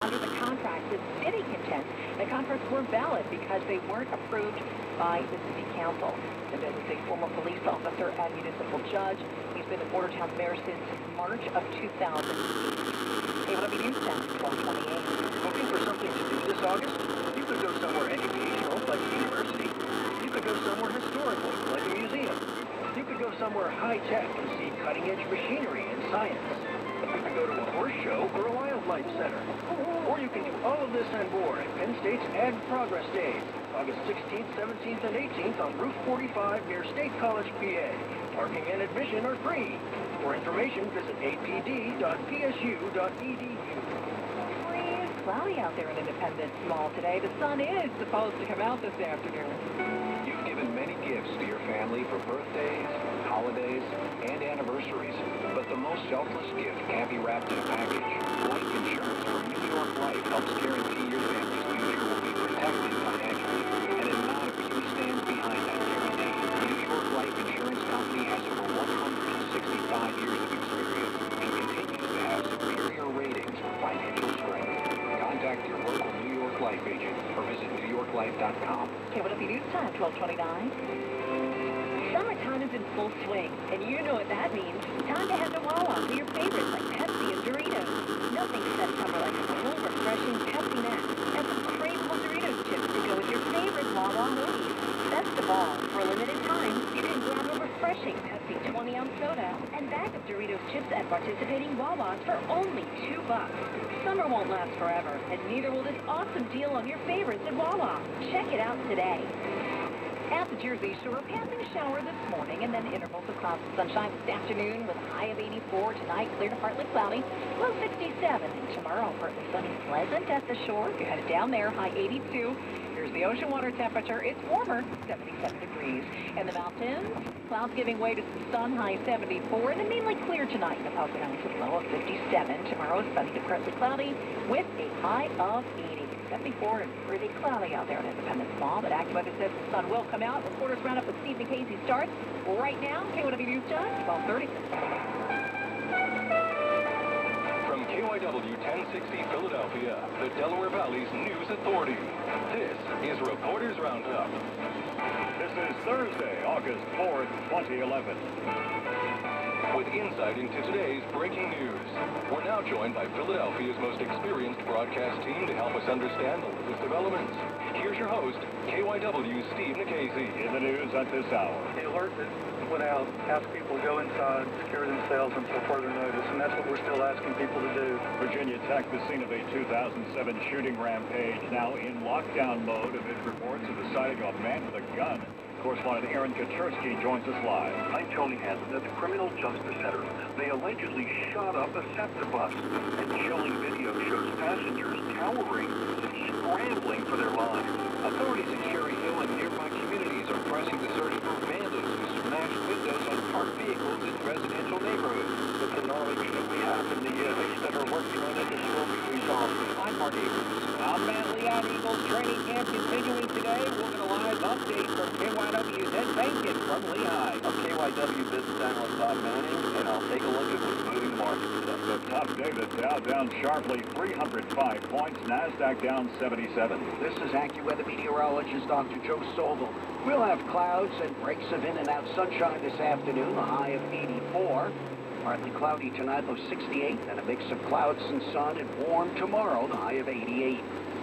under the contract. The city contends the contracts were valid because they weren't approved by the city council. Mendez is a former police officer and municipal judge. He's been the Bordertown mayor since March of 2008. KYW News Channel 1228. Looking for something to do this August? You could go somewhere educational, like a university. You could go somewhere historical, like a museum. You could go somewhere high-tech and see cutting-edge machinery and science. You could go to a horse show or a wildlife center. Or you can do all of this and more at Penn State's Ag Progress Days, August 16th, 17th, and 18th on Route 45 near State College, PA. Parking and admission are free. For information, visit apd.psu.edu. Cloudy out there in Independence Mall today. The sun is supposed to come out this afternoon. You've given many gifts to your family for birthdays, holidays, and anniversaries. But the most selfless gift can't be wrapped in a package. Life insurance from New York Life helps guarantee your family's future will be protected financially. And a nod of you stands behind that guarantee. New York Life Insurance Company has over 165 years of experience and continues to have superior ratings for financial strength. Contact your local New York Life agent or visit NewYorkLife.com. KYW News Time, 1229. Summertime is in full swing, and you know what that means. Time to head to Wawa for your favorites like Pepsi and Doritos. Nothing says summer like a cool, refreshing Pepsi Max and some craveable Doritos chips to go with your favorite Wawa hoodies. Best of all, for a limited time, you can grab a refreshing Pepsi 20-ounce soda and bag of Doritos chips at participating Wawas for only $2. Summer won't last forever, and neither will this awesome deal on your favorites at Wawa. Check it out today. At the Jersey Shore, passing a shower this morning and then intervals of clouds and sunshine this afternoon with a high of 84. Tonight, clear to partly cloudy, low 67. And tomorrow, partly sunny, pleasant at the shore. If you're headed down there, high 82. Here's the ocean water temperature. It's warmer, 77 degrees. In the mountains, clouds giving way to some sun, high 74. And then mainly clear tonight. The Poconos with low of 57. Tomorrow, sunny to partly cloudy with a high of 80. 74 and pretty cloudy out there in Independence Mall, but AccuWeather says the sun will come out. Reporters roundup with Steve Casey starts right now. KYW News Time, 1230. From KYW 1060 Philadelphia, the Delaware Valley's news authority. This is Reporters Roundup. This is Thursday, August 4th, 2011. With insight into today's breaking news, we're now joined by Philadelphia's most experienced broadcast team to help us understand the latest developments. Here's your host, KYW's Steve Casey. In the news at this hour. The alert that went out asked people to go inside, secure themselves until further notice, and that's what we're still asking people to do. Virginia Tech, the scene of a 2007 shooting rampage, now in lockdown mode amid reports of the sighting of a man with a gun. Correspondent Aaron Kaczynski joins us live. I'm Tony Hansen at the Criminal Justice Center. They allegedly shot up a SEPTA bus, and chilling video shows passengers cowering and scrambling for their lives. Authorities in Cherry Hill and nearby communities are pressing the search for vandals who smashed windows on parked vehicles in residential neighborhoods. It's a knowledge that we have in the police that are working on it. This will be resolved. I'm Mark Abrams. Manly Out Eagles training camp continuing today. We'll get a live update from KYW's Ed Bacon from Lehigh. I'm KYW business analyst Bob Manning, and I'll take a look at what's moving the market today. The top day, the Dow down sharply 305 points, NASDAQ down 77. This is AccuWeather meteorologist Dr. Joe Sobel. We'll have clouds and breaks of in and out sunshine this afternoon, a high of 84. Partly cloudy tonight, low 68, and a mix of clouds and sun, and warm tomorrow, the high of 88.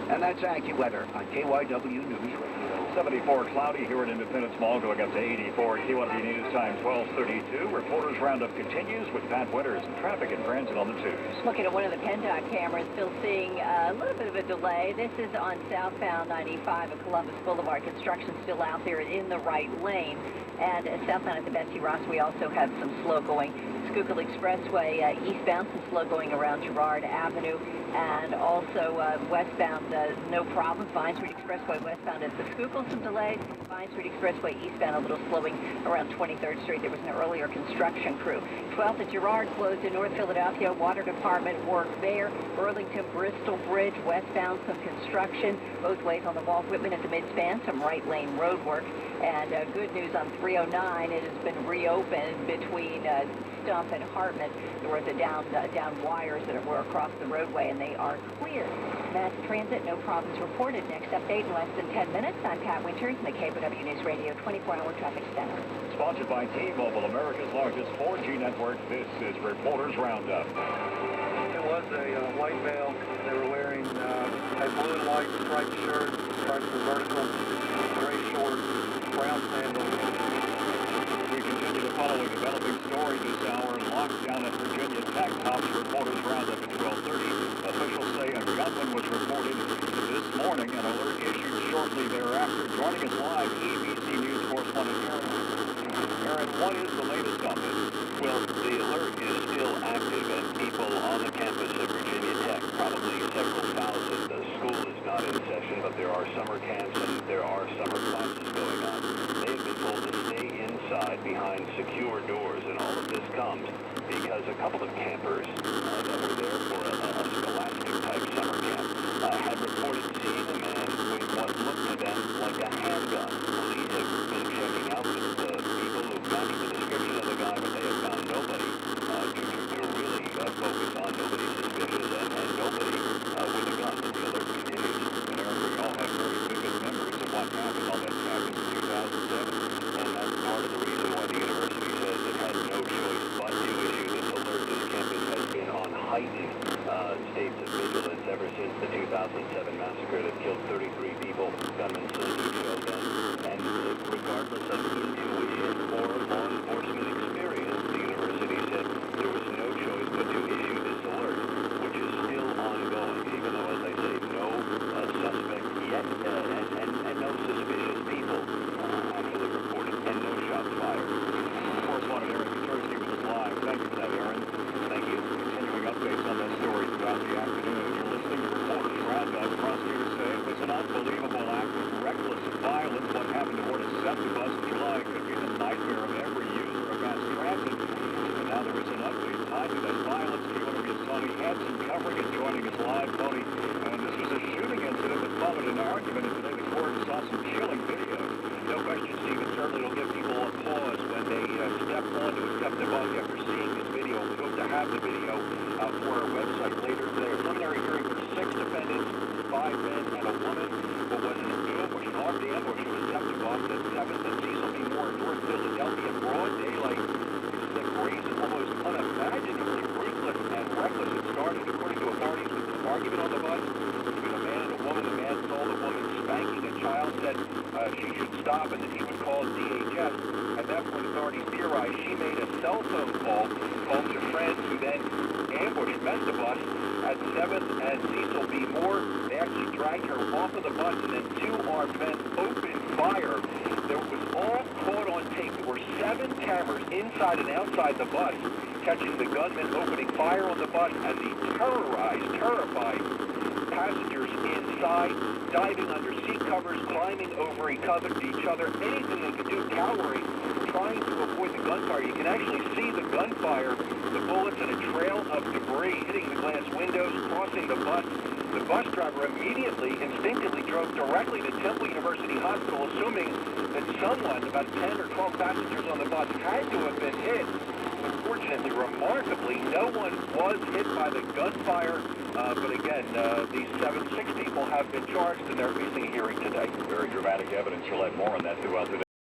And that's AccuWeather on KYW News Radio. 74 cloudy here at Independence Mall, going up to 84. KYW News Time 1232. Reporters Roundup continues with Pat Winters and traffic and transit on the twos. Looking at one of the PennDOT cameras, still seeing a little bit of a delay. This is on southbound 95 at Columbus Boulevard. Construction still out there in the right lane. And southbound at the Betsy Ross, we also have some slow going. Schuylkill Expressway eastbound, some slow going around Girard Avenue, and also westbound, no problem. Vine Street Expressway westbound at the Schuylkill, some delays. Vine Street Expressway eastbound, a little slowing around 23rd Street. There was an earlier construction crew. 12th at Girard closed in North Philadelphia. Water Department work there. Burlington Bristol Bridge westbound, some construction both ways on the Walt Whitman at the midspan, some right lane road work. And good news on 309, it has been reopened between Stump and Hartman. There was down wires that were across the roadway, and they are clear. Mass transit, no problems reported. Next update in less than 10 minutes. I'm Pat Winters in the KW News Radio 24-hour traffic center. Sponsored by T-Mobile, America's largest 4G network, this is Reporters Roundup. It was a white male. They were wearing a blue and white striped shirt, stripes are vertical, gray shorts, brown sandals. We continue to follow a developing story this hour. Lockdown at Virginia Tech tops Reporters Roundup at 12:30. Officials say a gunman was reported this morning. An alert issued shortly thereafter. Joining us live, ABC News correspondent Aaron, what is the latest on this? Well, the alert is still active, and people on the campus of Virginia Tech, probably several thousand. The school is not in session, but there are summer camps and there are summer classes going on. They have been told to stay inside behind secure doors, and all of this comes because a couple of campers that were there for a scholastic-type summer camp had reported seeing a man with what looked to them like a handgun. Police have been checking out the people who matched the description of the guy, but they have found nobody to really focus on, nobody suspicious, and nobody with a gun. But the alert continues. And Aaron, we all have very vivid memories of what happened on that campus in 2007. And that's part of the reason why the university says it had no choice but to issue this alert. This campus has been on heightened states of vigilance ever since the 2007 massacre that killed 33 people. Gunmen slinky showed them. And regardless of intuition or law enforcement experience, the university said there was no choice but to issue this alert, which is still ongoing, even though, as I say, no suspect yet, and no suspicious people actually reported, and no shots fired. Correspondent Aaron Kaczorski with us live. Thank you for that, Aaron. Thank you. Continuing updates on that story throughout the afternoon. You're listening to Reporters Roundup. Prosecutors say it was an unbelievable act of reckless violence. What happened aboard a SEPTA bus in July could be the nightmare of every user of mass transit. And now there is an update tied to that violence. KW's Tony Hansen covering it, joining us live. Tony, this was a shooting incident that followed an argument, and today the court saw some chilling videos. No question, Steve. It certainly will give people a pause when they step onto a SEPTA bus after seeing this video. We hope to have the video for our website later today. A preliminary hearing for 6 defendants, 5 men and a woman. What was an ambush, an armed ambush of a SEPTA bus at 7th and Cecil B. Moore in North Philadelphia. Broad daylight. This is a crazy, almost unimaginably ruthless and reckless. It started, according to authorities, with an argument on the bus between a man and a woman. The man saw the woman spanking a child, said she should stop and that he would call DHS. At that point, authorities theorized she made a cell phone call home to friends who then met the bus at 7th and Cecil B. Moore. They actually dragged her off of the bus, and then 2 armed men opened fire. There was all caught on tape. There were 7 cameras inside and outside the bus catching the gunmen opening fire on the bus and the terrified passengers inside, diving under seat covers, climbing over each other, anything they could do, cowering, trying to avoid the gunfire. You can actually see the gunfire, the bullets, and a trail of debris hitting the glass windows, crossing the bus. The bus driver immediately, instinctively drove directly to Temple University Hospital, assuming that someone, about 10 or 12 passengers on the bus, had to have been hit. Unfortunately, remarkably, no one was hit by the gunfire. But again, these 6 people have been charged, and they're facing a hearing today. Very dramatic evidence. You'll have more on that throughout the day.